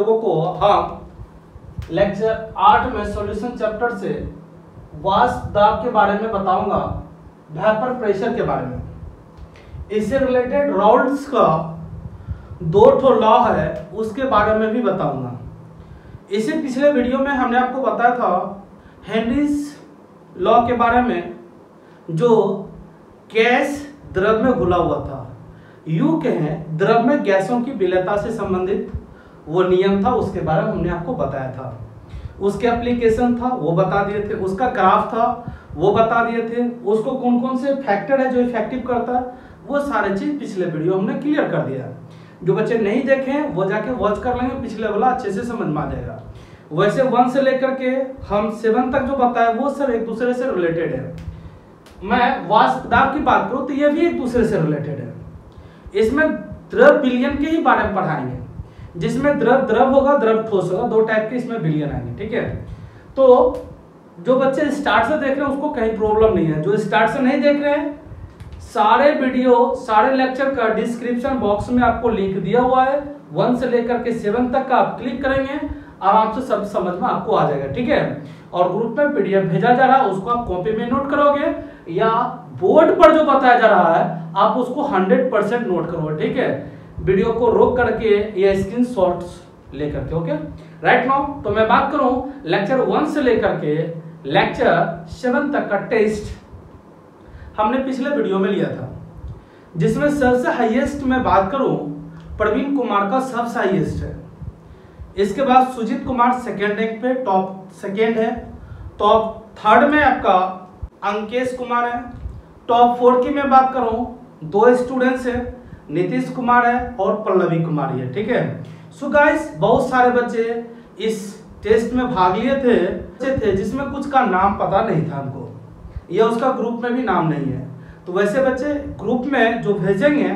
लोगों को हम लेक्चर 8 में सॉल्यूशन चैप्टर से वाष्प दाब के बारे में बताऊंगा, वेपर प्रेशर के बारे में। इससे रिलेटेड राउल्ट्स का 2 लॉ है, उसके बारे में भी बताऊंगा। इससे पिछले वीडियो में हमने आपको बताया था हेनरीज लॉ के बारे में, जो गैस द्रव में घुला हुआ था। यूं कहें द्रव में गैसों की विलयता से संबंधित वो नियम था, उसके बारे में हमने आपको बताया था। उसके एप्लीकेशन था वो बता दिए थे, उसका ग्राफ था वो बता दिए थे, उसको कौन कौन से फैक्टर है जो इफेक्टिव करता है, वो सारे चीज पिछले वीडियो हमने क्लियर कर दिया। जो बच्चे नहीं देखे वो जाके वॉच कर लेंगे, पिछले वाला अच्छे से समझ में आ जाएगा। वैसे 1 से लेकर के हम 7 तक जो बताया वो सब एक दूसरे से रिलेटेड है। मैं वाष्प दाब की बात करूं तो ये भी एक दूसरे से रिलेटेड है। इसमें द्रव विलयन के ही बारे में पढ़ाएंगे, जिसमें द्रव द्रव होगा, द्रव ठोस होगा, 2 टाइप के इसमें विलयन आएंगे। ठीक है, तो जो बच्चे स्टार्ट से देख रहे हैं उसको कहीं प्रॉब्लम नहीं है। जो स्टार्ट से नहीं देख रहे हैं, सारे वीडियो सारे लेक्चर का डिस्क्रिप्शन बॉक्स में आपको लिंक दिया हुआ है। 1 से लेकर के 7 तक का आप क्लिक करेंगे, आराम से सब समझ में आपको आ जाएगा। ठीक है, और ग्रुप में पीडीएफ भेजा जा रहा है, उसको आप कॉपी में नोट करोगे या बोर्ड पर जो बताया जा रहा है आप उसको 100% नोट करोगे। ठीक है, वीडियो को रोक करके या स्क्रीनशॉट्स लेकर के। ओके, राइट नाउ तो मैं बात करूं लेक्चर 1 से लेकर के लेक्चर 7 तक का टेस्ट हमने पिछले वीडियो में लिया था, जिसमें सबसे हाईएस्ट में बात करूं प्रवीण कुमार का सबसे हाईएस्ट है। इसके बाद सुजीत कुमार सेकेंड रैंक पे, टॉप सेकेंड है। टॉप थर्ड में आपका अंकेश कुमार है। टॉप 4 की मैं बात करूं 2 स्टूडेंट्स है, नीतीश कुमार है और पल्लवी कुमारी है। ठीक है, सो गाइस बहुत सारे बच्चे इस टेस्ट में भाग लिए थे जिसमें कुछ का नाम पता नहीं था हमको, या उसका ग्रुप में भी नाम नहीं है। तो वैसे बच्चे ग्रुप में जो भेजेंगे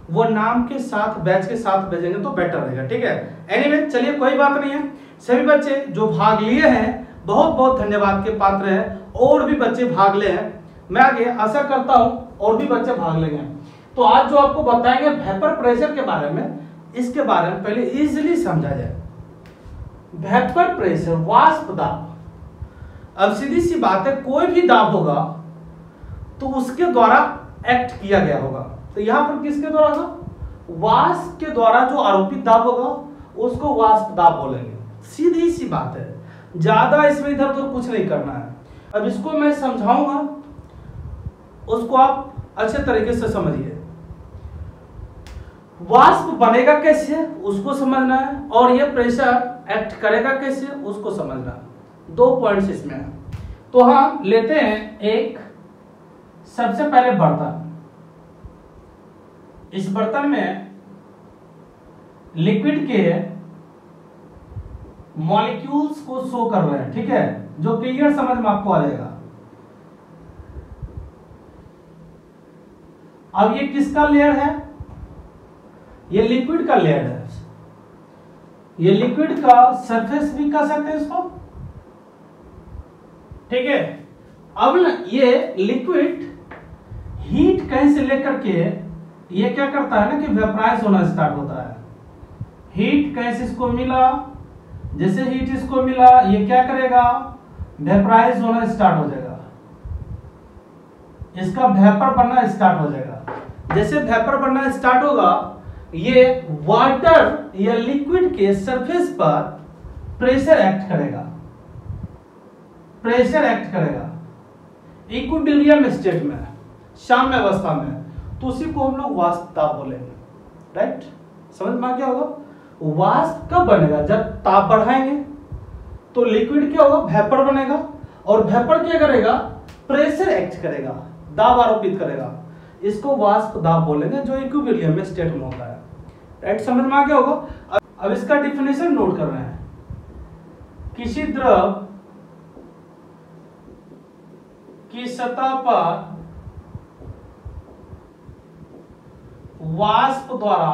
वो नाम के साथ बैच के साथ भेजेंगे तो बेटर रहेगा। ठीक है, एनीवे चलिए कोई बात नहीं है। सभी बच्चे जो भाग लिए हैं बहुत बहुत धन्यवाद के पात्र हैं, और भी बच्चे भाग ले हैं। मैं आगे आशा करता हूं और भी बच्चे भाग लेंगे। तो आज जो आपको बताएंगे वेपर प्रेशर के बारे में, इसके बारे में पहले इजीली समझा जाए। वेपर प्रेशर, वाष्प दाब। अब सीधी सी बात है, कोई भी दाब होगा तो उसके द्वारा एक्ट किया गया होगा। तो यहां पर किसके द्वारा होगा? वाष्प के द्वारा जो आरोपित दाब होगा उसको वाष्प दाब बोलेंगे। सीधी सी बात है, ज्यादा इसमें इधर उधर कुछ नहीं करना है। अब इसको मैं समझाऊंगा, उसको आप अच्छे तरीके से समझिए। वाष्प बनेगा कैसे उसको समझना है, और ये प्रेशर एक्ट करेगा कैसे उसको समझना है। 2 पॉइंट्स इसमें है। तो हम लेते हैं एक सबसे पहले बर्तन। इस बर्तन में लिक्विड के मॉलिक्यूल्स को शो कर रहे हैं। ठीक है, जो क्लियर समझ में आपको आ जाएगा। अब ये किसका लेयर है? ये लिक्विड का लेयर है। ये लिक्विड का सरफेस भी कह सकते हैं इसको। ठीक है, अब ना ये लिक्विड हीट कहीं से लेकर के ये क्या करता है ना कि वेपराइज होना स्टार्ट होता है। हीट कहीं से इसको मिला, जैसे हीट इसको मिला ये क्या करेगा? वेपराइज होना स्टार्ट हो जाएगा, इसका वेपर बनना स्टार्ट हो जाएगा। जैसे वेपर बनना स्टार्ट होगा, ये वाटर या लिक्विड के सरफेस पर प्रेशर एक्ट करेगा। प्रेशर एक्ट करेगा इक्विलिब्रियम स्टेट में, साम्य अवस्था में, तो उसी को हम लोग वाष्प दाब बोलेंगे। राइट, समझ में आ गया होगा? वाष्प कब बनेगा? जब ताप बढ़ाएंगे तो लिक्विड क्या होगा? वेपर बनेगा, और वेपर क्या करेगा? प्रेशर एक्ट करेगा, दाब आरोपित करेगा। इसको वाष्प दाब बोलेंगे, जो इक्विलिब्रियम स्टेट में होता है। राइट, समझ में आ गया होगा? अब इसका डिफिनेशन नोट कर रहे हैं। किसी द्रव की सतह पर वाष्प द्वारा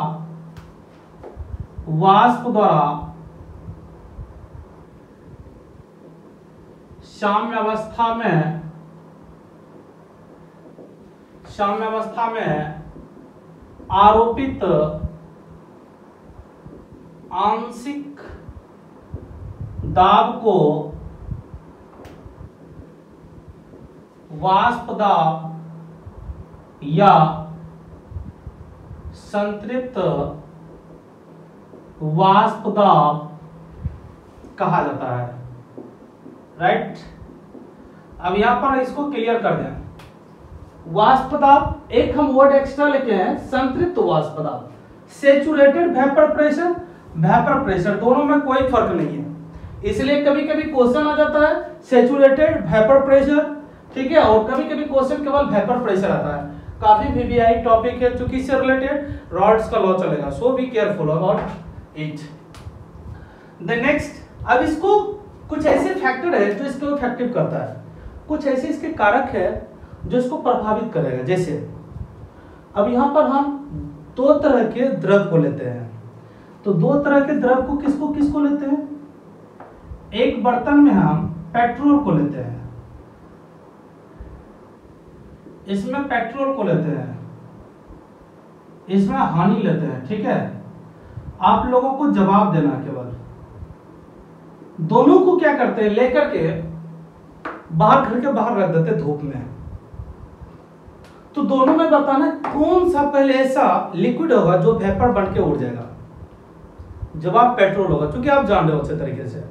साम्य अवस्था में आंशिक दाब को वाष्प दाब या संतृप्त वाष्प दाब कहा जाता है। राइट, अब यहां पर इसको क्लियर कर दें। वाष्प दाब, एक हम वर्ड एक्स्ट्रा लेके हैं, संतृप्त वाष्प दाब। Saturated vapour pressure, vapour pressure दोनों में कोई फर्क नहीं है, इसलिए कभी कभी क्वेश्चन आ जाता है सैचुरेटेड वेपर प्रेशर, ठीक है, और कभी कभी क्वेश्चन केवल वेपर प्रेशर आता है। काफी वीवीआई टॉपिक है, चूंकि इससे रिलेटेड रॉड्स का लॉ चलेगा, so be careful about it. The next, अब इसको कुछ ऐसे फैक्टर है जो इसको इफेक्टिव करता है, कुछ ऐसे इसके कारक है जो इसको प्रभावित करेगा। जैसे अब यहां पर हम दो तरह के द्रव को लेते हैं, तो दो तरह के द्रव को किसको किसको लेते हैं? एक बर्तन में हम पेट्रोल को लेते हैं, इसमें पेट्रोल को लेते हैं, इसमें हानि लेते हैं, ठीक है। आप लोगों को जवाब देना, केवल दोनों को क्या करते हैं, लेकर के बाहर, घर के बाहर रख देते धूप में। तो दोनों में बताना कौन सा पहले ऐसा लिक्विड होगा जो वेपर बन के उड़ जाएगा। जवाब पेट्रोल होगा, क्योंकि आप जान रहे हो अच्छे तरीके से,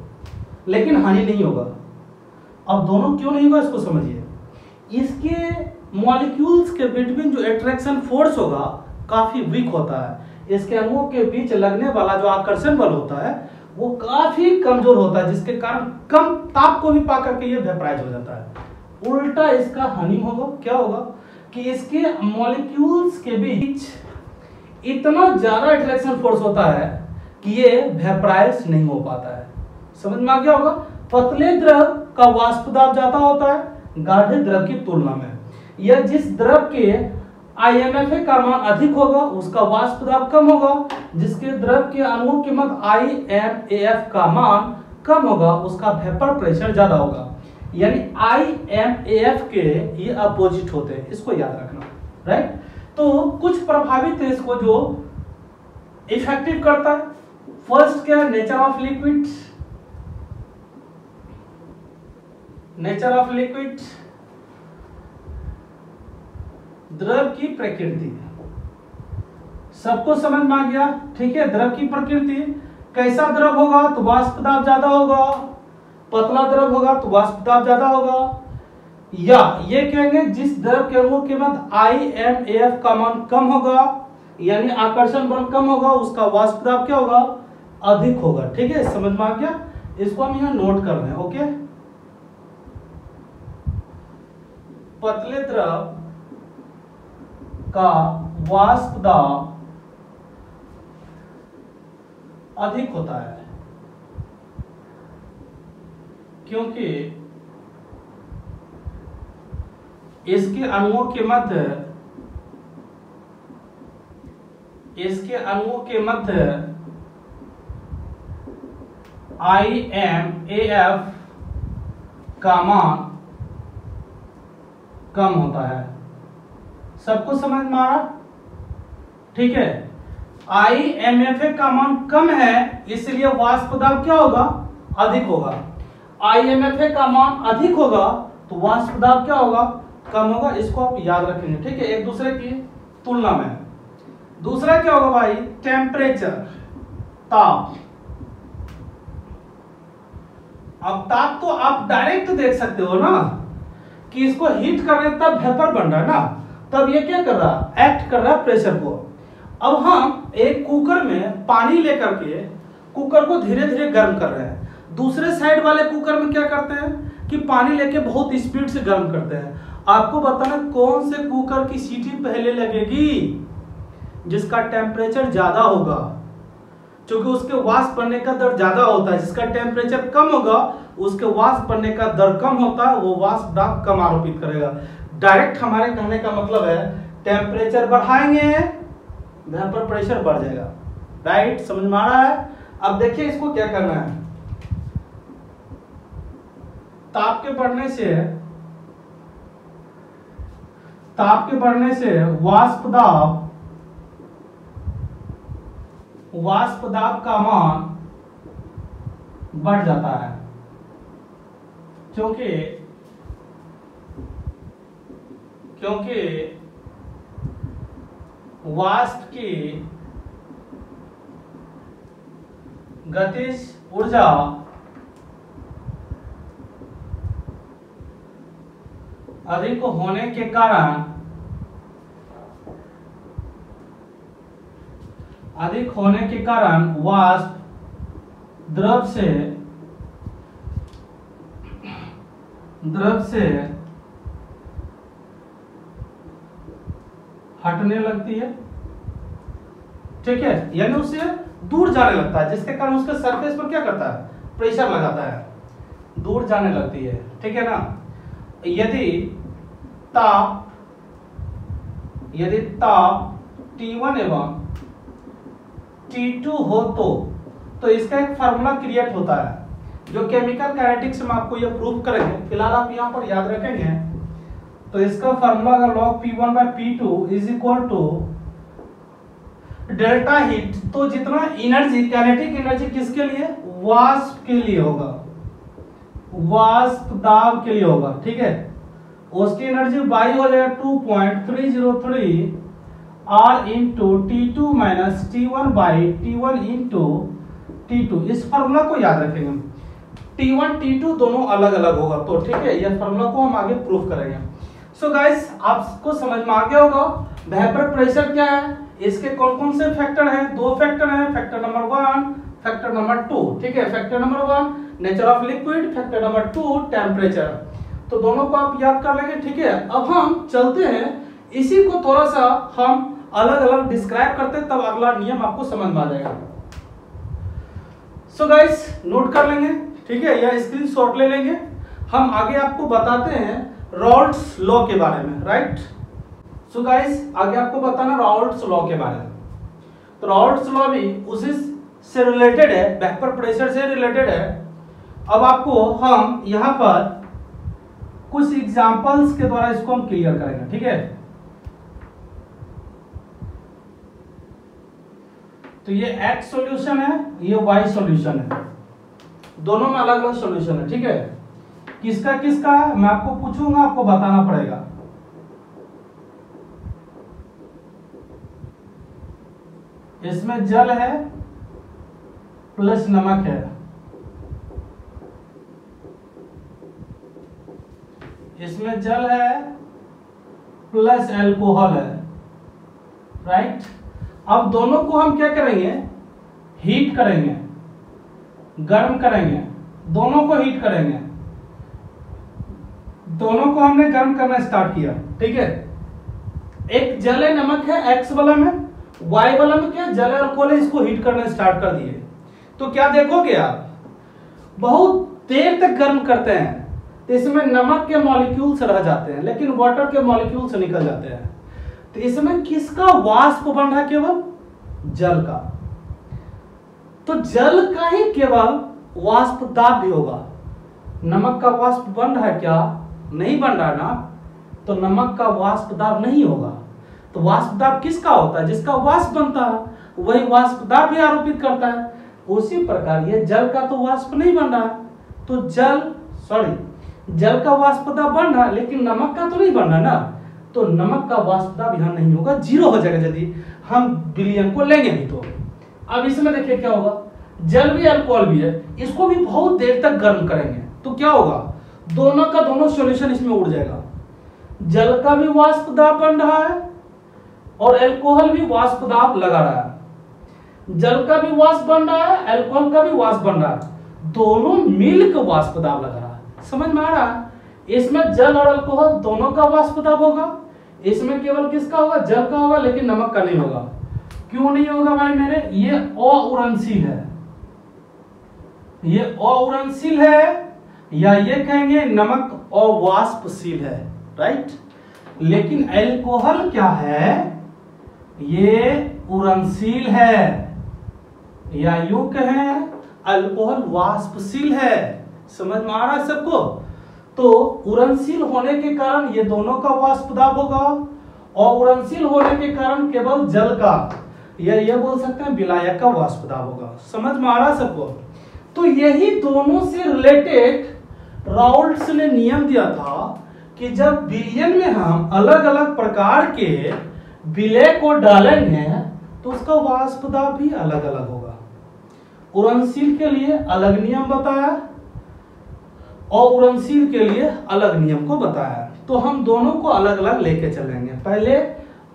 लेकिन हानि नहीं होगा। अब दोनों क्यों नहीं होगा इसको समझिए। इसके मॉलिक्यूल्स के बिटवीन जो अट्रैक्शन फोर्स होगा काफी वीक होता है। इसके अणुओं के बीच लगने वाला जो आकर्षण बल होता है वो काफी कमजोर होता है, जिसके कारण कम ताप को भी पाकर के ये वेपराइज हो जाता है। उल्टा इसका हानि होगा, क्या होगा कि इसके मॉलिक्यूल्स के बीच इतना ज्यादा अट्रैक्शन फोर्स होता है कि ये वेपराइज नहीं हो पाता है। समझ में आ गया होगा। पतले द्रव का वाष्प दाब ज्यादा होता है गाढ़े द्रव की तुलना में, या जिस द्रव के IMFA का मान अधिक होगा उसका वाष्प दाब कम होगा, जिसके द्रव के अणुओं के मध्य IMAF का मान कम होगा उसका वेपर प्रेशर ज्यादा होगा। यानी IMAF के ये अपोजिट होते हैं, इसको याद रखना। राइट, तो कुछ प्रभावित है इसको जो इफेक्टिव करता है। फर्स्ट क्या है, nature of liquid. Nature of liquid, द्रव की प्रकृति, सबको समझ में आ गया, ठीक है। द्रव की प्रकृति, कैसा द्रव होगा तो वाष्प दाब ज्यादा होगा, पतला द्रव होगा तो वाष्प दाब ज्यादा होगा, या ये कहेंगे जिस द्रव के अणुओं के मध्य IMAF का मान कम होगा, यानी आकर्षण बल कम होगा, उसका वाष्प दाब क्या होगा, अधिक होगा। ठीक है, समझ में आ गया। इसको हम यहां नोट कर रहे हैं। ओके, पतले द्रव का वाष्प दाब अधिक होता है क्योंकि इसके अणुओं के मध्य IMAF का मान कम होता है। सबको समझ में आ रहा? ठीक है, IMFA का मान कम है इसलिए वाष्प दाब क्या होगा, अधिक होगा। IMFA का मान अधिक होगा तो वाष्प दाब क्या होगा, कम होगा। इसको आप याद रखेंगे, ठीक है, एक दूसरे की तुलना में। दूसरा क्या होगा भाई, टेम्परेचर, ताप। अब ताप तो आप डायरेक्ट देख सकते हो ना कि इसको हीट कर रहे हैं तब वेपर बन रहा है ना, तब ये क्या कर रहा है, एक्ट कर रहा है प्रेशर को। अब हम एक कुकर में पानी लेकर के कुकर को धीरे धीरे गर्म कर रहे हैं, दूसरे साइड वाले कुकर में क्या करते हैं कि पानी लेके बहुत स्पीड से गर्म करते हैं। आपको बताना कौन से कुकर की सीटी पहले लगेगी, जिसका टेम्परेचर ज्यादा होगा, क्योंकि उसके वाष्प बनने का दर ज्यादा होता है। जिसका टेम्परेचर कम होगा उसके वाष्प बनने का दर कम होता है, वो वाष्प दाब कम आरोपित करेगा। डायरेक्ट हमारे कहने का मतलब है टेम्परेचर बढ़ाएंगे वेपर प्रेशर बढ़ जाएगा। राइट, समझ में आ रहा है। अब देखिए इसको क्या करना है, ताप के बढ़ने से वाष्प दाब का मान बढ़ जाता है, क्योंकि वाष्प की गतिज ऊर्जा अधिक होने के कारण वाष्प द्रव से हटने लगती है, ठीक है, यानी उससे दूर जाने लगता है, जिसके कारण उसके सरफेस पर क्या करता है, प्रेशर लगाता है, दूर जाने लगती है, ठीक है ना। यदि ताप T1 एवं T2 हो तो इसका एक फार्मूला क्रिएट होता है, जो केमिकल काइनेटिक्स में आपको ये प्रूव करेंगे, फिलहाल आप यहाँ पर याद रखेंगे। तो इसका फार्मूला अगर log P1 by P2 is equal to delta heat, तो जितना एनर्जी, काइनेटिक एनर्जी किसके लिए, वाष्प के लिए होगा, वाष्प दाब के लिए होगा, ठीक है, उसकी एनर्जी बाई हो जाएगा 2.303 R into T2 minus T1 by T1 into T2। इस फार्मूला को याद रखेंगे, T1 T2 दोनों अलग अलग होगा, तो ठीक है, यह फार्मूला को हम आगे प्रूफ करेंगे। सो गाइस, आपको समझ में आ गया होगा वेपर प्रेशर क्या है, इसके कौन कौन से फैक्टर हैं, दो फैक्टर हैं, फैक्टर नंबर 1, फैक्टर नंबर 2, ठीक है, factor number 1 nature of liquid, factor number 2 temperature, तो दोनों को आप याद कर लेंगे, ठीक है। अब हम चलते हैं, इसी को थोड़ा सा हम अलग अलग डिस्क्राइब करते हैं, तब अगला नियम आपको समझ में आ जाएगा। सो गाइस, नोट कर लेंगे, ठीक है, या स्क्रीनशॉट ले लेंगे, हम आगे आपको बताते हैं रॉल्ड्स लॉ के बारे में, राइट। सो गाइस, आगे आपको बताना रॉल्ड्स लॉ के बारे में। तो रॉल्ड्स लॉ भी उसी से रिलेटेड है, वेपर प्रेशर से रिलेटेड है। अब आपको हम यहां पर कुछ एग्जांपल्स के द्वारा इसको हम क्लियर करेंगे, ठीक है। तो ये X सॉल्यूशन है, ये Y सॉल्यूशन है, दोनों में अलग अलग सॉल्यूशन है, ठीक है। किसका किसका है मैं आपको पूछूंगा, आपको बताना पड़ेगा। इसमें जल है प्लस नमक है, इसमें जल है प्लस अल्कोहल है, राइट। अब दोनों को हम क्या करेंगे, हीट करेंगे, गर्म करेंगे, दोनों को हीट करेंगे, दोनों को हमने गर्म करना स्टार्ट किया, ठीक है। एक जल है नमक है एक्स वाला में, वाई वाला में क्या जल है अल्कोहल है, इसको हीट करना स्टार्ट कर दिए। तो क्या देखोगे आप, बहुत देर तक गर्म करते हैं तो इसमें नमक के मॉलिक्यूल्स रह जाते हैं, लेकिन वाटर के मॉलिक्यूल्स निकल जाते हैं। तो इसमें किसका वाष्प बन रहा है, केवल जल का। तो जल का ही केवल वाष्प दाब भी होगा, नमक का वाष्प बन रहा है क्या, नहीं बन रहा ना, तो नमक का वाष्प दाब नहीं होगा। तो वाष्प दाब किसका होता है, जिसका वाष्प बनता है वही वाष्प दाब भी आरोपित करता है। उसी प्रकार ये जल का तो वाष्प नहीं बन रहा, तो जल का वाष्प दाब बन रहा, लेकिन नमक का तो नहीं बन रहा ना, तो नमक का वाष्प दाब यहाँ नहीं होगा, जीरो हो जाएगा यदि हम विलयन को लेंगे नहीं तो। अब इसमें देखिए क्या होगा, जल भी अल्कोहल भी है, इसको भी बहुत देर तक गर्म करेंगे तो क्या होगा, दोनों का दोनों सॉल्यूशन इसमें उड़ जाएगा। जल का भी वाष्प दाब बन रहा है और अल्कोहल भी वाष्प दाब लगा रहा है। जल का भी वाष्प बन रहा है, अल्कोहल का भी वाष्प बन रहा है, दोनों मिलकर वाष्प दाब लगा रहा है। समझ में आ रहा है, इसमें जल और अल्कोहल दोनों का वाष्प दाब होगा, इसमें केवल किसका होगा, जल का होगा, लेकिन नमक का नहीं होगा। क्यों नहीं होगा भाई मेरे, ये अउरणशील है, ये अउरणशील है, या ये कहेंगे नमक अवाष्पशील है, राइट। लेकिन अल्कोहल क्या है, ये उरणशील है, या यूं कहें अल्कोहल वाष्पशील है। समझ में आ रहा है सबको। तो उरणशील होने के कारण ये दोनों का वाष्प दाब होगा, और उरणशील होने के कारण केवल जल का, या ये बोल सकते हैं विलायक का वाष्प दाब होगा। समझ में आ रहा सबको? तो यही दोनों से रिलेटेड राउल्ट्स ने नियम दिया था कि जब विलयन में हम अलग अलग प्रकार के विलय को डालेंगे तो उसका वाष्प दाब भी अलग अलग होगा। उड़नशील के लिए अलग नियम बताया और उड़नशील के लिए अलग नियम को बताया। तो हम दोनों को अलग अलग लेके चलेंगे। पहले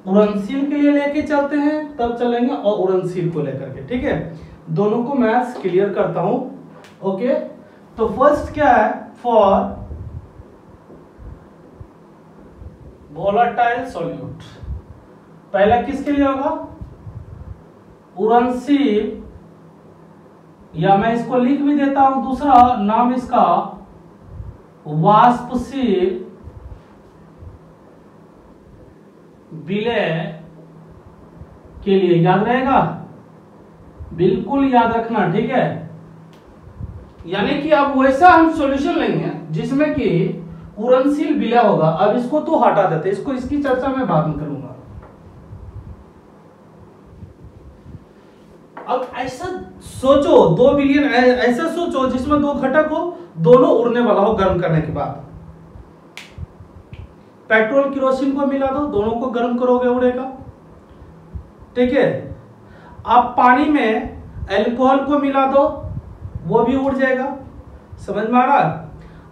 उड़नशील के लिए लेके चलते हैं, तब चलेंगे और उड़नशील को लेकर के। ठीक है, दोनों को मैं क्लियर करता हूं। ओके, तो फर्स्ट क्या है? For volatile solute. पहला किसके लिए होगा? उड़नशील, या मैं इसको लिख भी देता हूं, दूसरा नाम इसका वाष्पशील विलय के लिए। याद रहेगा? बिल्कुल याद रखना। ठीक है, यानी कि अब वैसा हम सॉल्यूशन लेंगे जिसमें कि उड़नशील विलय होगा। अब इसको तो हटा देते, इसको इसकी चर्चा मैं बाद में करूंगा। अब ऐसा सोचो, 2 बिलियन ऐसा सोचो जिसमें 2 घटक हो, दोनों उड़ने वाला हो गर्म करने के बाद। पेट्रोल केरोसिन को मिला दो, दोनों को गर्म करोगे उड़ेगा। ठीक है, आप पानी में अल्कोहल को मिला दो, वो भी उड़ जाएगा। समझ में आ रहा?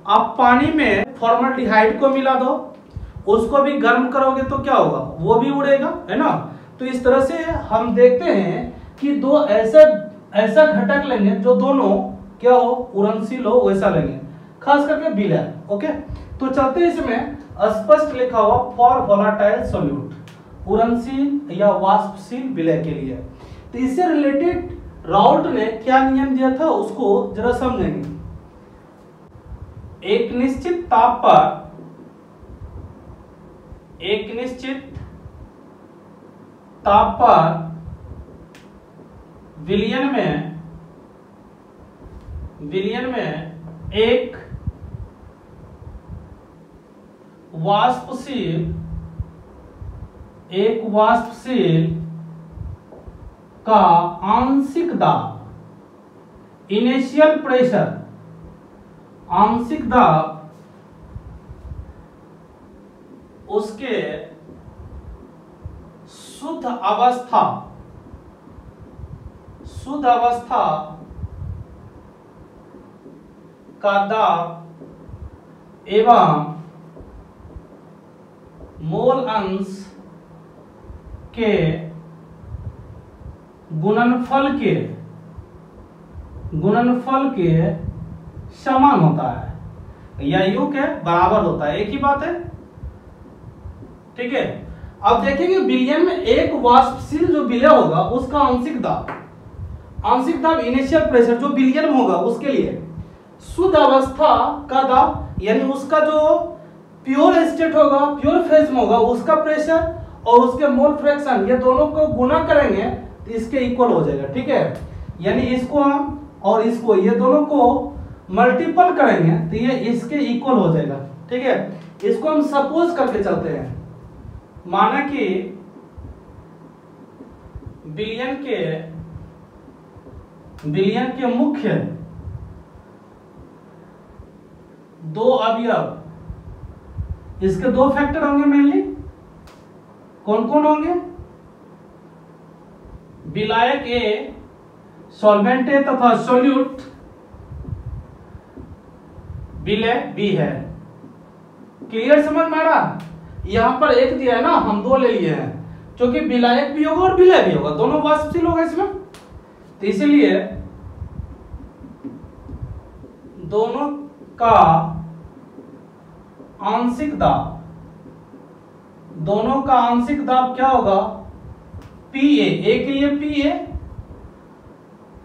आप पानी में फॉर्मल्डिहाइड को मिला दो, उसको भी गर्म करोगे तो क्या होगा? वो भी उड़ेगा, है ना। तो इस तरह से हम देखते हैं कि 2 ऐसा घटक लेंगे जो दोनों क्या हो? उड़नशील हो, वैसा लेंगे, खास करके विलय। ओके, तो चलते हैं इसमें स्पष्ट लिखा हुआ फॉर वोलेटाइल सॉल्यूट, उड़नशील या वाष्पशील विलय के लिए। तो इससे रिलेटेड राउल्ट ने क्या नियम दिया था उसको जरा समझेंगे। एक निश्चित ताप पर विलयन में एक वाष्पशील का आंशिक दाब, इनिशियल प्रेशर, आंशिक दाब उसके शुद्ध अवस्था का दाब एवं मोल अंश के गुणनफल के समान होता है या यू के बराबर होता है। एक ही बात है। ठीक है, अब देखेंगे विलयन में एक वाष्पशील जो विलय होगा उसका आंशिक दाब इनिशियल प्रेशर जो विलयन में होगा उसके लिए शुद्ध अवस्था का दाब, यानी उसका जो प्योर स्टेट होगा, प्योर फेज में होगा, उसका प्रेशर और उसके मोल फ्रैक्शन, ये दोनों को गुना करेंगे तो इसके इक्वल हो जाएगा। ठीक है, यानी इसको हम और इसको, ये दोनों को मल्टीपल करेंगे तो ये इसके इक्वल हो जाएगा। ठीक है, इसको हम सपोज करके चलते हैं। माना कि विलयन के मुख्य 2 अवयव, इसके 2 फैक्टर होंगे मेनली। कौन कौन होंगे? विलायक ए, सॉल्वेंट ए तथा सॉल्यूट विलय बी है। क्लियर? समझ में आ रहा? यहां पर एक दिया है ना, हम 2 ले लिए हैं, क्योंकि विलायक भी होगा और विलय भी होगा, दोनों वाष्पशील होगा इसमें। तो इसलिए दोनों का आंशिक दाब क्या होगा? पी ए के लिए पी ए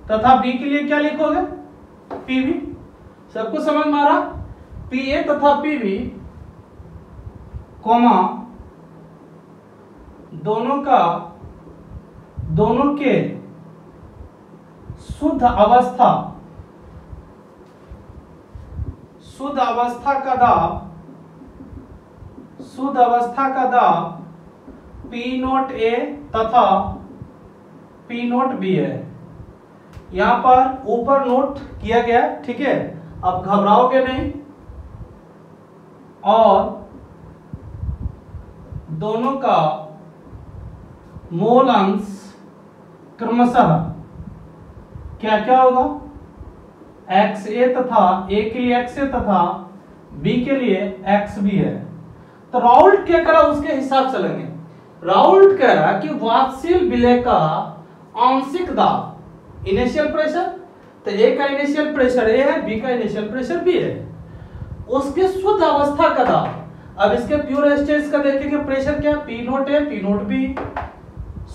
तथा बी के लिए क्या लिखोगे? पीबी। सबको समझ में आ रहा? पी ए तथा पीबी कॉमा दोनों के शुद्ध अवस्था का दाब P0 A तथा पी नोट बी है, यहां पर ऊपर नोट किया गया, ठीक है। अब घबराओगे नहीं, और दोनों का मोल अंश क्रमशः क्या क्या होगा, एक्स ए तथा ए के लिए एक्स ए तथा बी के लिए एक्स बी है। तो राउल्ट क्या करा, उसके हिसाब चलेंगे। राउल्ट कह रहा कि वात्स्यिक विलय का आंशिक दाब, इनिशियल प्रेशर, तो ए का इनिशियल प्रेशर ए है, बी का इनिशियल प्रेशर बी है, उसके शुद्ध अवस्था का दाब। अब इसके प्योर स्टेज का देखेंगे प्रेशर क्या, P naught A P naught B,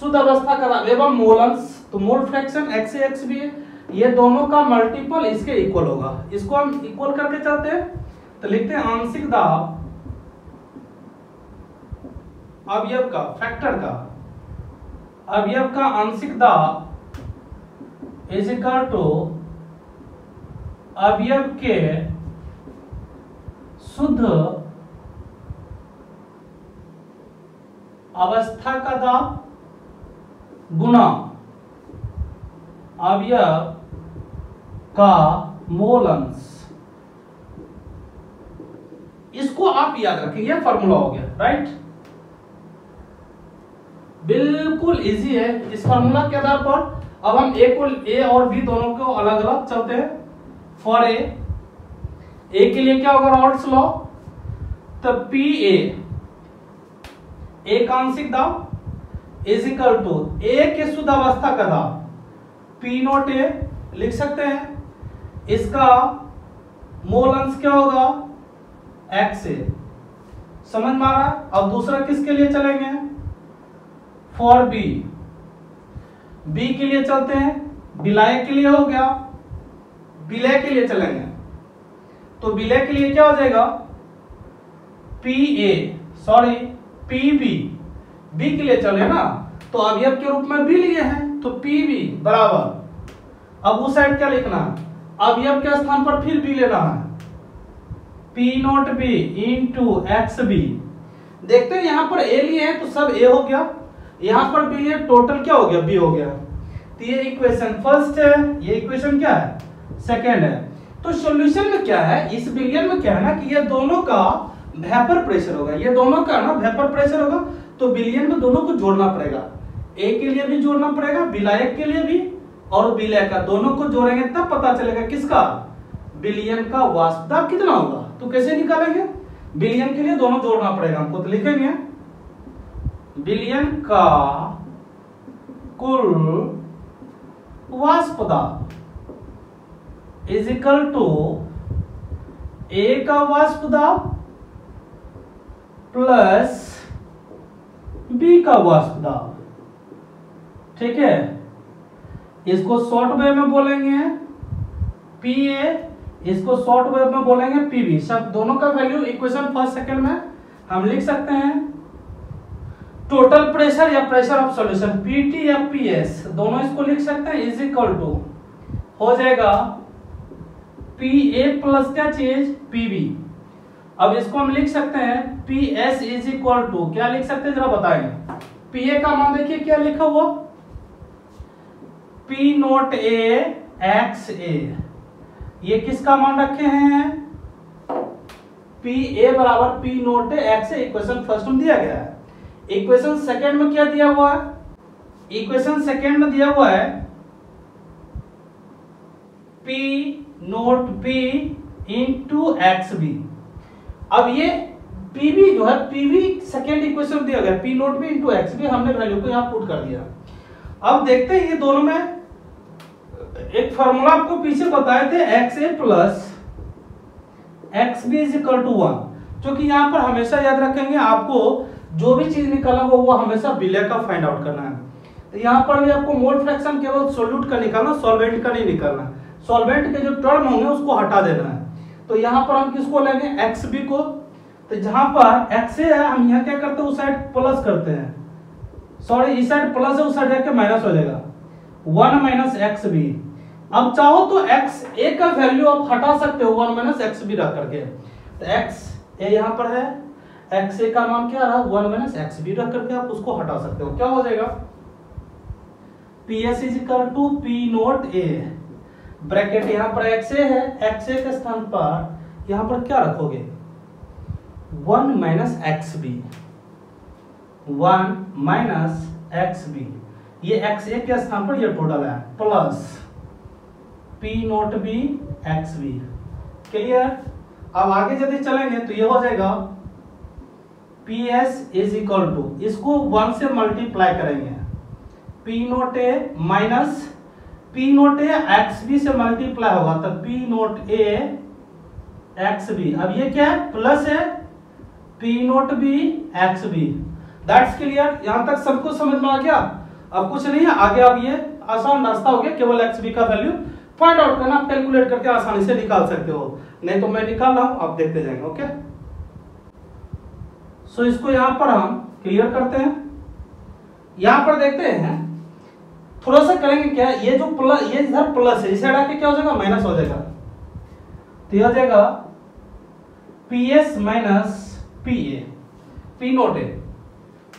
शुद्ध अवस्था का दाब एवं मोल अंश, तो mole fraction X A X B है, ये दोनों का मल्टीपल इसके इक्वल होगा। इसको हम इक्वल करके चलते हैं, तो लिखते हैं आंशिक दाब अवयव का, फैक्टर का, अवयव का आंशिक दाब इज इक्वल टू अवयव के शुद्ध अवस्था का दाब गुना अवयव का मोल अंश। इसको आप याद रखें, यह फॉर्मूला हो गया, राइट। बिल्कुल इजी है। इस फॉर्मूला के आधार पर अब हम ए और बी दोनों को अलग अलग चलते हैं। फॉर ए के लिए क्या होगा, राउल्ट्स लॉ, तो पी ए का आंशिक दाब इज इक्वल टू ए के शुद्ध अवस्था का दाब पी नोट ए लिख सकते हैं, इसका मोल अंश क्या होगा, एक्स ए। समझ में आ रहा है। अब दूसरा किसके लिए चलेंगे, फॉर बी, बी के लिए चलते हैं, विलय के लिए हो गया, विलय के लिए चलेंगे, तो विलय के लिए क्या हो जाएगा, पी बी के लिए चले ना, तो अवयव के रूप में बी लिए हैं, तो पी बी बराबर, अब उस साइड क्या लिखना है, अवयव के स्थान पर फिर बी लेना है, P naught B into X B. देखते हैं यहां पर ए लिए है तो सब ए हो गया, यहां पर बी लिए, टोटल क्या हो गया, बी हो गया। तो ये इक्वेशन फर्स्ट है, ये इक्वेशन क्या है, सेकेंड है। तो सॉल्यूशन में क्या है, इस विलयन में क्या है ना कि ये दोनों का वेपर प्रेशर होगा, ये दोनों का ना वेपर प्रेशर होगा, तो विलयन में दोनों को जोड़ना पड़ेगा, ए के लिए भी जोड़ना पड़ेगा, विलायक के लिए भी, और विलय का, दोनों को जोड़ेंगे तब पता चलेगा किसका, विलयन का वाष्प दाब कितना होगा। तो कैसे निकालेंगे, विलयन के लिए दोनों जोड़ना पड़ेगा हमको, तो लिखेंगे विलयन का कुल वाष्प दाब इज इक्वल टू ए का वाष्प दाब प्लस बी का वाष्प दाब, ठीक है। इसको शॉर्ट वे में बोलेंगे पी ए, इसको शॉर्ट वे में बोलेंगे पी बी। सब दोनों का वैल्यू इक्वेशन फर्स्ट सेकंड में हम लिख सकते हैं। टोटल प्रेशर या प्रेशर ऑफ सॉल्यूशन पीटी या पीएस दोनों इसको लिख सकते हैं, इज इक्वल टू हो जाएगा पी ए प्लस क्या चीज पी बी। अब इसको हम लिख सकते हैं P S is equal to क्या लिख सकते हैं जरा बताएंगे। पी ए का मान देखिए क्या लिखा हुआ, पी नोट ए एक्स ए, ये किसका मान रखे हैं, पी ए बराबर P naught A x A, equation first में दिया गया है। इक्वेशन सेकेंड में क्या दिया हुआ है, इक्वेशन सेकेंड में दिया हुआ है P naught B into X B. अब ये पीबी जो है, पीबी सेकेंड इक्वेशन दिया गया, P naught B into X B, हमने वैल्यू को यहां पुट कर दिया। अब देखते हैं ये दोनों में एक फॉर्मूला आपको पीछे बताए थे, X A plus X B is equal to 1, क्योंकि यहां पर हमेशा याद रखेंगे आपको जो भी चीज निकालना हो वो हमेशा विलय का फाइंड आउट करना है। तो यहाँ पर भी आपको मोल फ्रैक्शन केवल सोल्यूट का निकालना, सॉल्वेंट का नहीं निकालना। सॉल्वेंट के जो टर्म होंगे उसको हटा देना है। तो यहाँ पर हम किसको लेंगे, एक्स बी को। तो जहां पर एक्स है हम यहाँ क्या करते हैं, उस साइड प्लस करते हैं, सॉरी इस साइड प्लस है, उस साइड जाके माइनस हो जाएगा, 1 माइनस एक्स बी। अब चाहो तो एक्स ए का वैल्यू आप हटा सकते हो 1 माइनस एक्स बी रख करके। तो एक्स ए यहाँ पर है, एक्स ए का मान क्या रहा 1 माइनस एक्स बी रख करके आप उसको हटा सकते हो। क्या हो जाएगा, P S is equal to P naught A, bracket यहाँ पर एक्स ए है, एक्स ए के स्थान पर यहाँ पर क्या रखोगे 1 minus X B, 1 minus X B, ये एक्स ए के स्थान पर ये टोटल है, plus P naught B X B. Clear. अब आगे यदि चलेंगे तो ये हो जाएगा P S is equal to, इसको 1 से मल्टीप्लाई करेंगे, P naught A minus P naught A X B से मल्टीप्लाई होगा तो P naught A X B. अब ये क्या है प्लस है P naught B X B. That's clear. यहां तक सबको समझ में आ गया। अब कुछ नहीं है आगे, अब ये आसान रास्ता हो गया, केवल एक्स बी का वैल्यू फाइंड आउट करना, आप कैलकुलेट करके आसानी से निकाल सकते हो, नहीं तो मैं निकाल रहा हूं, आप देखते जाएंगे। ओके, सो इसको यहां पर हम क्लियर करते हैं। यहां पर देखते हैं थोड़ा सा करेंगे क्या, ये जो प्लस, ये इधर प्लस है, इसे हटा के क्या हो जाएगा माइनस हो जाएगा, तो यह हो जाएगा P S minus P A, P naught A,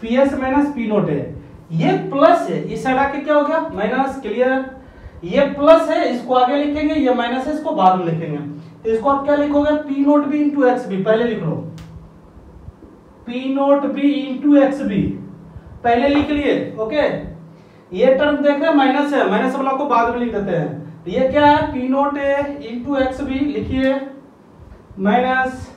P S minus P naught A, ये प्लस है, इसे हटा के क्या हो गया माइनस। क्लियर। ये प्लस है, इसको आगे लिखेंगे, ये माइनस है, इसको बाद में लिखेंगे, तो इसको आप क्या लिखोगे P naught B into X B, पहले लिख लो P naught B into X B, पहले लिख लिए। ओके, ये टर्म देख रहे हैं माइनस है, माइनस वाला को बाद में लिख देते हैं, तो ये क्या है P naught A into X B, लिखिए minus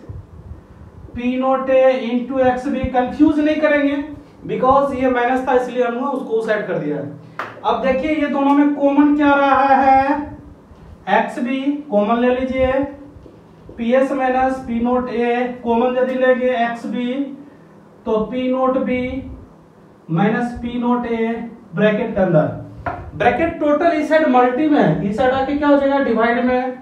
P naught A into X B. Confuse नहीं करेंगे बिकॉज ये माइनस था इसलिए हमने उसको साइड कर दिया। अब देखिए ये दोनों में कॉमन क्या रहा है, एक्स बी कॉमन ले लीजिए, P S minus P naught A common यदि लेंगे एक्स बी तो P naught B minus P naught A bracket के अंदर, ब्रैकेट टोटल इस साइड मल्टी में, इस साइड आके क्या हो जाएगा डिवाइड में,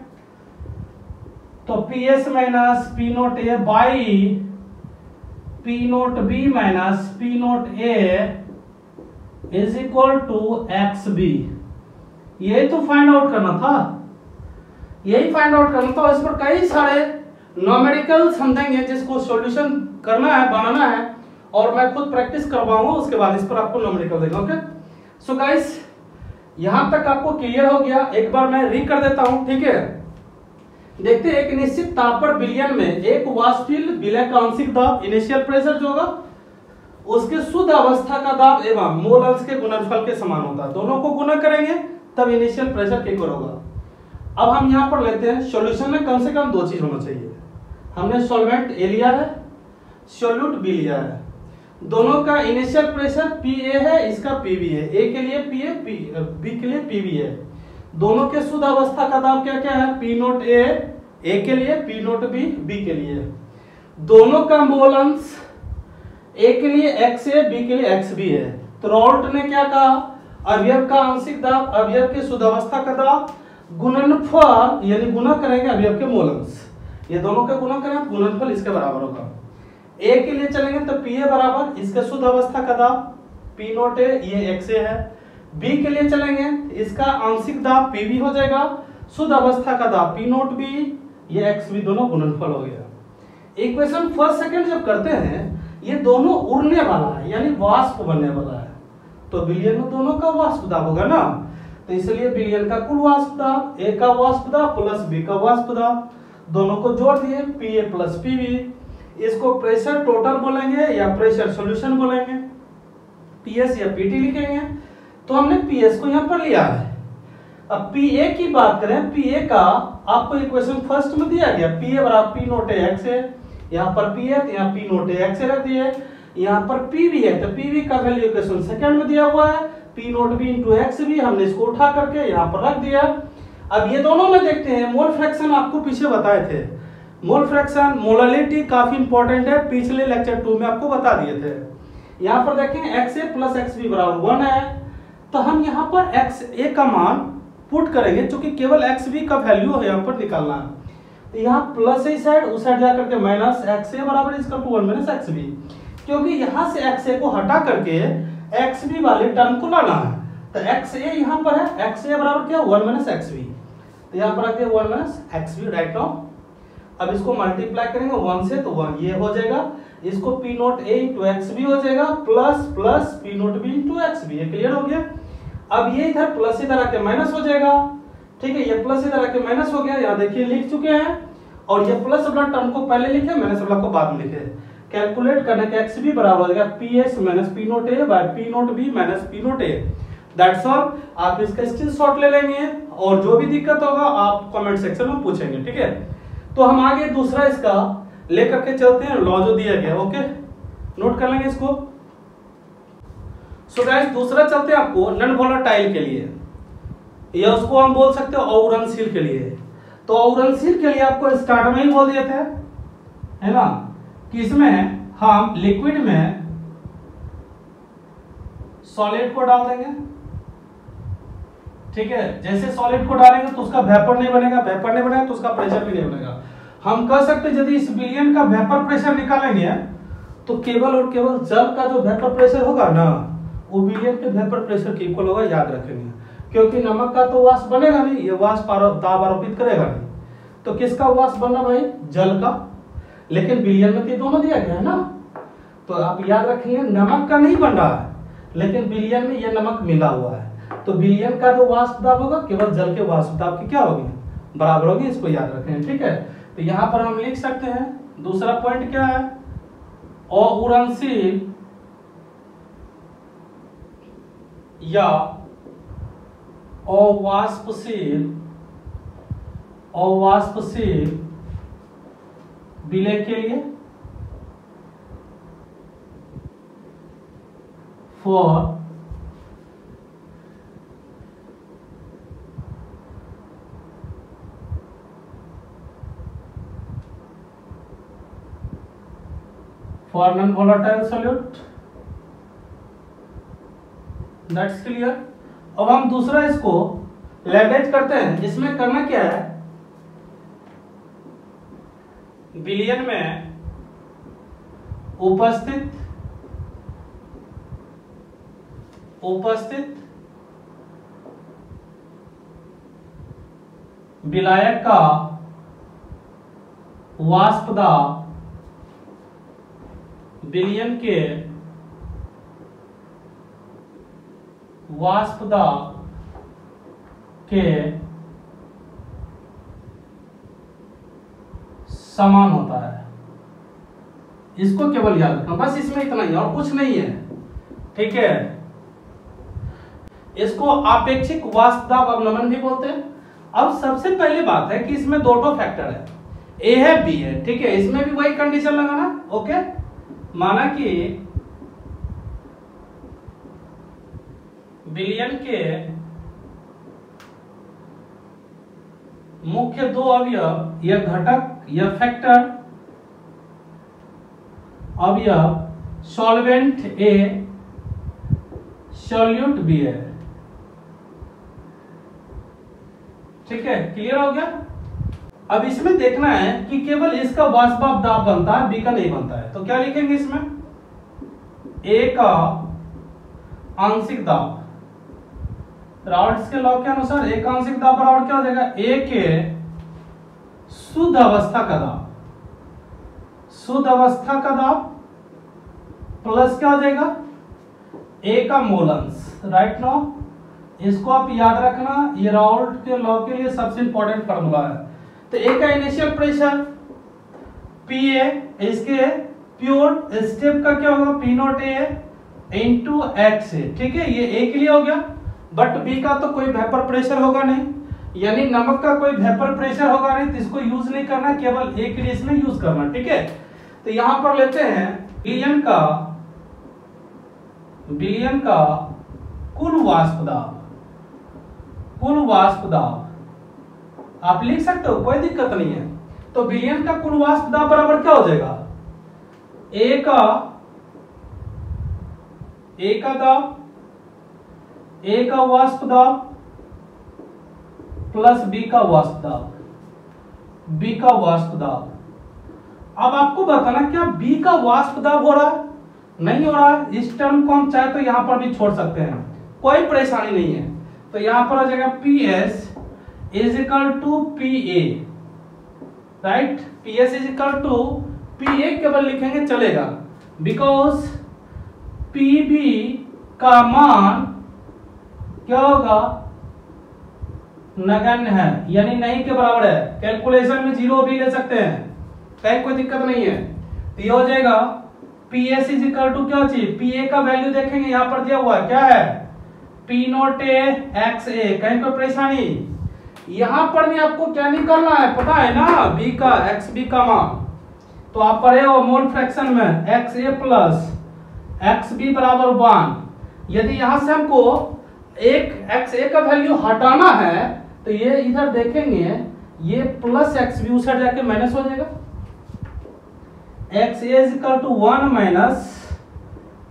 तो P S minus P naught A by P naught B minus P naught A is equal to X B. यही तो फाइंड आउट करना था, यही फाइंड आउट करना था। इस पर कई सारे न्यूमेरिकल्स हम देंगे जिसको सॉल्यूशन करना है, बनाना है, और मैं खुद प्रैक्टिस करवाऊंगा, उसके बाद इस पर आपको न्यूमेरिकल देगा। ओके, सो गाइस यहां तक आपको क्लियर हो गया। एक बार मैं री कर देता हूं, ठीक है। देखते हैं एक निश्चित ताप पर विलयन में एक वाष्पशील विलय का आंशिक दाब इनिशियल प्रेशर जो होगा उसके शुद्ध अवस्था का दाब एवं मोल अंश के गुणनफल के समान होता है। दोनों को गुणा करेंगे तब इनिशियल प्रेशर के इक्वल होगा। अब हम यहां पर लेते हैं सॉल्यूशन में कम से कम दो चीज होना चाहिए। हमने सॉल्वेंट ए लिया है, सॉल्यूट बी लिया है, दोनों का इनिशियल प्रेशर पी ए है, इसका पी बी है, ए के लिए पी ए, बी के लिए पी बी है। दोनों के शुद्ध अवस्था का दाब क्या क्या है, पी नोट ए के लिए, पी नोट बी के लिए। दोनों का मोल अंश ए के लिए एक्स ए, बी के लिए एक्स बी है। तो राउल्ट ने क्या कहा, अवयव का आंशिक दाब, अवयव के शुद्ध अवस्था का दाब गुणनफल, यानी गुना करेंगे अवयव के मोल अंश, ये दोनों का गुना करें तो गुणनफल इसके बराबर होगा। ए के लिए चलेंगे तो पी ए बराबर इसके शुद्ध अवस्था का दाब पी नोट ए, ये एक्स ए है। बी के लिए चलेंगे इसका आंशिक दाब पी बी हो जाएगा, शुद्ध अवस्था का दाब पी नोट बी, ये एक्स बी, दोनों गुणनफल हो गया। इक्वेशन फर्स्ट सेकंड जब करते हैं ये दोनों उड़ने वाला है, यानी वाष्प बनने वाला है, तो विलयन में दोनों का वाष्प दाब होगा ना, तो इसलिए विलयन का कुल वाष्प दाब, ए का वाष्प दाब प्लस बी का वाष्प दाब, दोनों को जोड़ दिए P A plus P B. इसको प्रेशर टोटल बोलेंगे या प्रेशर सॉल्यूशन बोलेंगे, पीएस या पीटी लिखेंगे। तो हमने पीएस को यहाँ पर लिया है। अब पीए की बात करें, पीए का आपको इक्वेशन फर्स्ट में दिया गया, पीए बराबर पी नोट ए एक्स है, यहाँ पर पी है तो यहाँ पी नोट ए एक्स रख दिए, यहाँ पर पीवी है तो पीवी का वैल्यू इक्वेशन सेकंड में दिया हुआ है, P naught B into X B, हमने इसको उठा करके यहाँ पर रख दिया। अब ये दोनों में देखते हैं मोल फ्रैक्शन, आपको पीछे बताए थे मोल फ्रैक्शन, मोलालिटी काफी इंपॉर्टेंट है, पिछले लेक्चर 2 में आपको बता दिए थे। यहाँ पर देखें x A plus X B बराबर 1 है, तो हम यहाँ पर एक्स ए का मान पुट करेंगे, क्योंकि केवल एक्स बी का वैल्यू है यहाँ पर निकालना है। तो यहाँ प्लस इस साइड, उस साइड जाकर के माइनस एक्स ए बराबर इसका 1 माइनस एक्स बी, क्योंकि यहाँ से एक्स ए को हटा करके एक्स बी वाले टर्म को लाना है। तो एक्स ए यहाँ पर है, एक्स ए बराबर क्या 1 माइनस एक्स बी, तो यहाँ पर आ गया 1 minus X B right now. अब इसको मल्टीप्लाई करेंगे 1 से तो 1 ये हो जाएगा, इसको P naught A into X B हो जाएगा plus plus P naught B into X B, ये क्लियर हो गया। अब ये इधर प्लस इधर आके माइनस हो जाएगा, ठीक है, ये प्लस इधर आके माइनस हो गया, यहाँ देखिए लिख चुके हैं, और ये प्लस वाला टर्म को पहले लिखे, माइनस वाला को बाद में लिखे। कैलकुलेट करने के x भी बराबर हो जाएगा PS minus P naught A by P naught B minus P naught A। That's all. आप इसका स्क्रीनशॉट ले लेंगे और जो भी दिक्कत होगा आप कमेंट सेक्शन में पूछेंगे, ठीक है। तो हम आगे दूसरा इसका लेकर के चलते हैं, लॉ जो दिया गया, ओके, नोट कर लेंगे इसको। सो गाइस दूसरा चलते हैं आपको नॉन वोलेटाइल के लिए, या उसको हम बोल सकते हैं अउरणशील के लिए। तो अउरणशील के लिए आपको स्टार्ट में ही बोल दिए थे, है ना, कि इसमें हम लिक्विड में सॉलिड को डाल देंगे, ठीक है। जैसे सॉलिड को डालेंगे तो उसका वेपर नहीं बनेगा, वेपर नहीं बनेगा तो उसका प्रेशर भी नहीं बनेगा। हम कह सकते यदि इस विलियन का वेपर प्रेशर निकालेंगे तो केवल और केवल जल का जो वेपर प्रेशर होगा ना वो विलियन के वेपर प्रेशर के इक्वल होगा, याद रखेंगे, क्योंकि नमक का तो वाष्प बनेगा नहीं, ये वाष्प दाब आरोपित करेगा नहीं। तो किसका वाष्प बनना भाई? जल का। लेकिन विलियन में तो दोनों दिया गया है ना, तो आप याद रखेंगे नमक का नहीं बन रहा है, लेकिन विलियन में ये नमक मिला हुआ है। तो विलियन का जो वाष्प दाब होगा केवल जल के वाष्प दाब की क्या होगी? बराबर होगी। इसको याद रखेंगे, ठीक है। तो यहाँ पर हम लिख सकते हैं दूसरा पॉइंट क्या है, अउरणशील या अवाष्पशील विलय के लिए for non volatile solute, that's clear. अब हम दूसरा इसको लैंग्वेज करते हैं। इसमें करना क्या है, विलियन में उपस्थित विलायक का वाष्प दाब विलियन के वाष्प दाब के समान होता है। इसको केवल याद रखना, बस इसमें इतना ही और कुछ नहीं है, ठीक है। इसको आपेक्षिक वाष्प दाब अवलंबन भी बोलते हैं। अब सबसे पहली बात है कि इसमें दो फैक्टर है, ए है बी है, ठीक है। इसमें भी वही कंडीशन लगाना, ओके। माना कि विलियन के मुख्य दो अवयव या घटक या फैक्टर अवयव सॉल्वेंट ए सॉल्यूट बी है, ठीक है। क्लियर हो गया। अब इसमें देखना है कि केवल इसका वाष्प दाब बनता है, बी का नहीं बनता है। तो क्या लिखेंगे इसमें, ए का आंशिक दाब, राउल्ट्स के लॉ के अनुसार ए का आंशिक दाब बराबर क्या हो जाएगा, ए के शुद्ध अवस्था का दाब, शुद्ध अवस्था का दाब प्लस क्या हो जाएगा, ए का मोल अंश। राइट नाउ इसको आप याद रखना, ये राउल्ट के लॉ के लिए सबसे इंपॉर्टेंट फार्मूला है। तो ए का इनिशियल प्रेशर पी ए, इसके प्योर स्टेप का क्या होगा, P naught A into X A, ठीक है। ये ए के लिए हो गया, बट बी का तो कोई वेपर प्रेशर होगा नहीं, यानी नमक का कोई वेपर प्रेशर होगा नहीं, तो इसको यूज नहीं करना, केवल ए के लिए इसमें यूज करना, ठीक है। तो यहां पर लेते हैं विलियन का कुल वाष्प दाब आप लिख सकते हो, कोई दिक्कत नहीं है। तो विलियन का कुल वाष्प दाब बराबर क्या हो जाएगा, ए का वाष्प दाब प्लस बी का वाष्प दाब। अब आपको बताना क्या बी का वाष्प दाब हो रहा है, नहीं हो रहा है। इस टर्म को हम चाहे तो यहां पर भी छोड़ सकते हैं, कोई परेशानी नहीं है। तो यहां पर आ जाएगा PS is equal to PA, right. PS is equal to PA केवल लिखेंगे चलेगा, बिकॉज PB का मान क्या होगा, नगण्य है, यानी नहीं के बराबर है। कैलकुलेशन में 0 भी ले सकते हैं, कहीं कोई दिक्कत नहीं है। तो ये हो जाएगा PS इज इक्वल टू क्या चीज, PA का वैल्यू देखेंगे यहाँ पर दिया हुआ है, क्या है P नोट A XA, कहीं कोई परेशानी। यहां पर भी आपको क्या निकालना है पता है ना, B का XB का मान। तो आप पढ़े हो मोल फ्रैक्शन में XA प्लस XB बराबर 1। यदि यहां से हमको एक XA का वैल्यू हटाना है तो ये इधर देखेंगे, ये प्लस XB उस साइड जाके माइनस हो जाएगा। XA is equal to 1 minus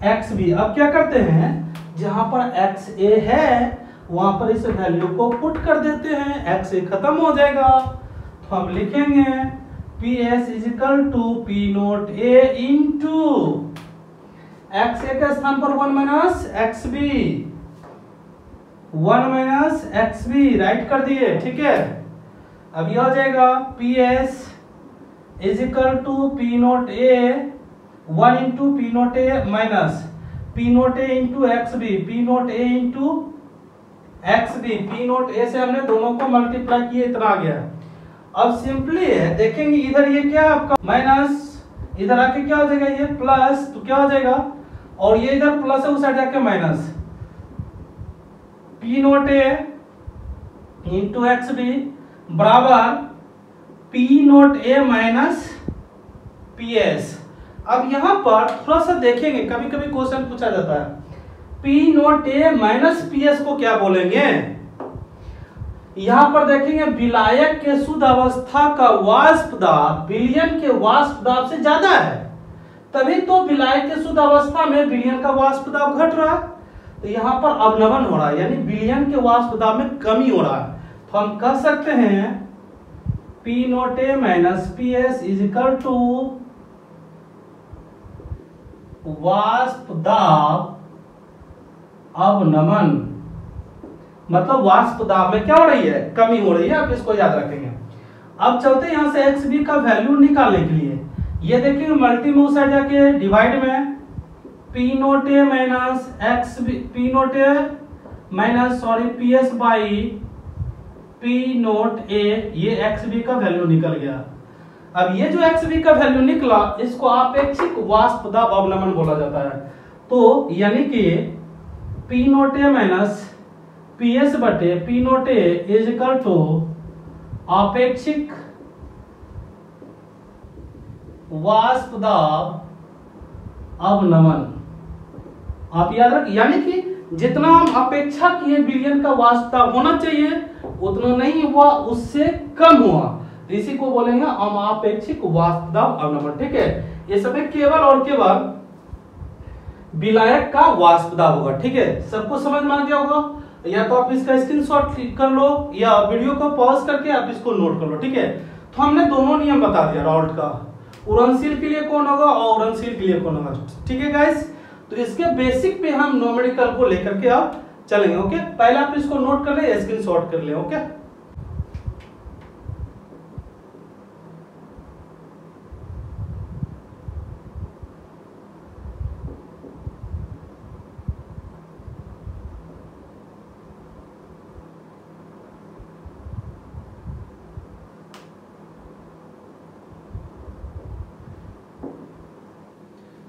XB। अब क्या करते हैं, जहां पर XA है वहां पर इस वैल्यू को पुट कर देते हैं, XA खत्म हो जाएगा। तो हम लिखेंगे PS is equal to P naught A into XA के स्थान पर 1 minus XB, 1 minus XB write कर दिए, ठीक है। अब यह हो जाएगा PS is equal to P naught A 1 into P naught A minus P naught A into XB, P naught A into XB, P naught A से हमने दोनों को मल्टीप्लाई किए, इतना आ गया। अब सिंपली है देखेंगे, इधर ये क्या आपका माइनस, इधर आके क्या हो जाएगा ये प्लस, तो क्या हो जाएगा, और ये इधर प्लस है उस साइड जाके minus, P naught A into XB बराबर P naught A minus PS। अब यहां पर थोड़ा सा देखेंगे, कभी कभी क्वेश्चन पूछा जाता है P naught A minus PS को क्या बोलेंगे। यहां पर देखेंगे विलायक के शुद्ध अवस्था का वाष्प दाब विलयन के वाष्प दाब से ज्यादा है, तभी तो विलायक के शुद्ध अवस्था में विलयन का वाष्प दाब घट रहा है। तो यहां पर अवनमन हो रहा है, यानी विलयन के वाष्प दाब में कमी हो रहा है। तो हम कह सकते हैं P naught A minus PS is equal to वाष्प दाब अवनमन, मतलब वाष्प दाब में क्या हो रही है, कमी हो रही है। आप इसको याद रखेंगे। अब चलते हैं यहां से XB का वैल्यू निकालने के लिए। ये देखिए मल्टी में उस साइड जाके डिवाइड में P naught A minus XB, P naught A minus PS by P naught A, ये XB का वैल्यू निकल गया। अब ये जो XB का वैल्यू निकला, इसको अपेक्षिक वाष्प दाब अवनमन बोला जाता है। तो यानी कि P naught A minus PS बटे P naught A is equal to अपेक्षिक वाष्प दाब अवनमन। आप याद रख, यानी कि जितना हम अपेक्षा किए विलयन का वाष्प दाब होना चाहिए उतना नहीं हुआ, उससे कम हुआ, इसी को बोलेंगे अनपेक्षिक वाष्प दाब अवनमन, ठीक है। ये सब केवल और केवल विलायक का वाष्प दाब होगा, ठीक है। सबको समझ में आ गया होगा। या तो आप इसका स्क्रीनशॉट कर लो या वीडियो को पॉज करके आप इसको नोट कर लो, ठीक है। तो हमने दोनों नियम बता दिया राउल्ट का, उड़नशील के लिए कौन होगा और उड़नशील के लिए कौन होगा, ठीक है गाइस। तो इसके बेसिक पे हम न्यूमेरिकल को लेकर के आप चलेंगे, ओके। पहले आप इसको नोट कर ले, स्क्रीनशॉट कर ले, ओके।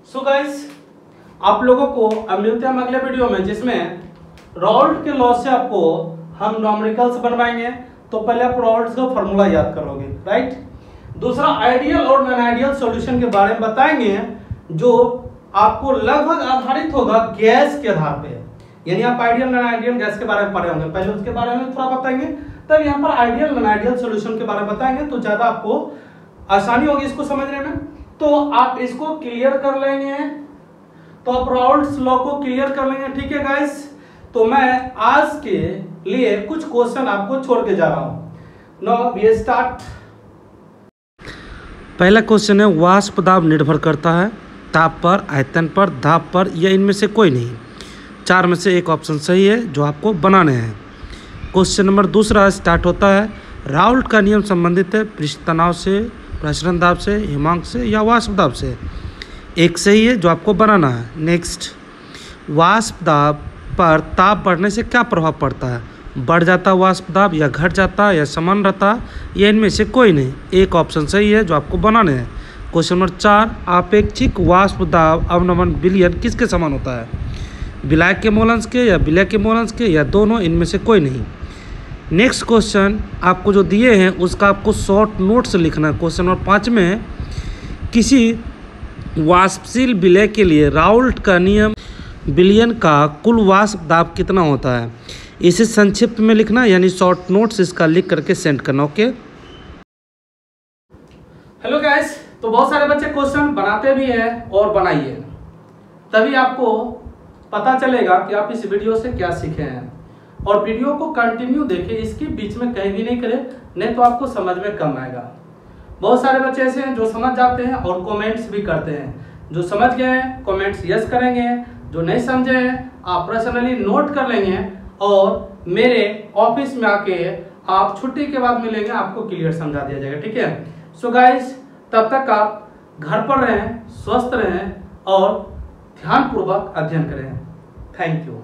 सो गाइस, आप लोगों को अब मिलते हैं हम अगले वीडियो में, जिसमें राउल्ट के लॉ से आपको हम न्यूमेरिकल्स बनवाएंगे। तो पहले आप राउल्ट का फॉर्मूला याद करोगे, राइट। दूसरा आइडियल और नॉन आइडियल सॉल्यूशन के बारे में बताएंगे, जो आपको लगभग आधारित होगा गैस के आधार पे। यानी आप आइडियल नॉन आइडियल गैस के बारे में पढ़े होंगे, पहले उसके बारे में थोड़ा बताएंगे, तब यहाँ पर आइडियल नॉन आइडियल सॉल्यूशन के बारे में बताएंगे, तो ज्यादा आपको आसानी होगी इसको समझने में। तो आप इसको क्लियर कर लेंगे, तो आप राउल्ट्स लॉ को क्लियर कर लेंगे, ठीक है गाइस। तो मैं आज के लिए कुछ क्वेश्चन आपको छोड़ के जा रहा हूं। Now we start. पहला क्वेश्चन है, वाष्प दाब निर्भर करता है ताप पर, आयतन पर, दाब पर या इनमें से कोई नहीं। 4 में से एक ऑप्शन सही है जो आपको बनाने हैं। क्वेश्चन नंबर दूसरा स्टार्ट होता है, राउल्ट का नियम संबंधित है पृष्ठ तनाव से, प्रसरण दाब से, हिमांक से या वाष्प दाब से। एक सही है जो आपको बनाना है। नेक्स्ट, वाष्प दाब पर ताप बढ़ने से क्या प्रभाव पड़ता है? बढ़ जाता वाष्प दाब या घट जाता या समान रहता या इनमें से कोई नहीं? एक ऑप्शन सही है जो आपको बनाने हैं। क्वेश्चन नंबर 4, आपेक्षिक वाष्प दाब अवनमन विलयन किसके समान होता है? विलायक के मोलंश के या विलय के मोलंश के या दोनों, इनमें से कोई नहीं। नेक्स्ट क्वेश्चन आपको जो दिए हैं उसका आपको शॉर्ट नोट्स लिखना है। क्वेश्चन नंबर 5 में किसी वाष्पशील विलय के लिए राउल्ट का नियम विलयन का कुल वाष्प दाब कितना होता है? इसे संक्षिप्त में लिखना, यानी शॉर्ट नोट्स इसका लिख करके सेंड करना। ओके। हेलो गाइस, तो बहुत सारे बच्चे क्वेश्चन बनाते भी हैं और बनाइए, तभी आपको पता चलेगा कि आप इस वीडियो से क्या सीखे हैं। और वीडियो को कंटिन्यू देखिए, इसके बीच में कहीं भी नहीं करें, नहीं तो आपको समझ में कम आएगा। बहुत सारे बच्चे ऐसे हैं जो समझ जाते हैं और कमेंट्स भी करते हैं। जो समझ गए हैं कमेंट्स यस करेंगे, जो नहीं समझे हैं आप पर्सनली नोट कर लेंगे और मेरे ऑफिस में आके आप छुट्टी के बाद मिलेंगे, आपको क्लियर समझा दिया जाएगा। ठीक है। सो गाइस, तब तक आप घर पर रहें, स्वस्थ रहें और ध्यानपूर्वक अध्ययन करें। Thank you.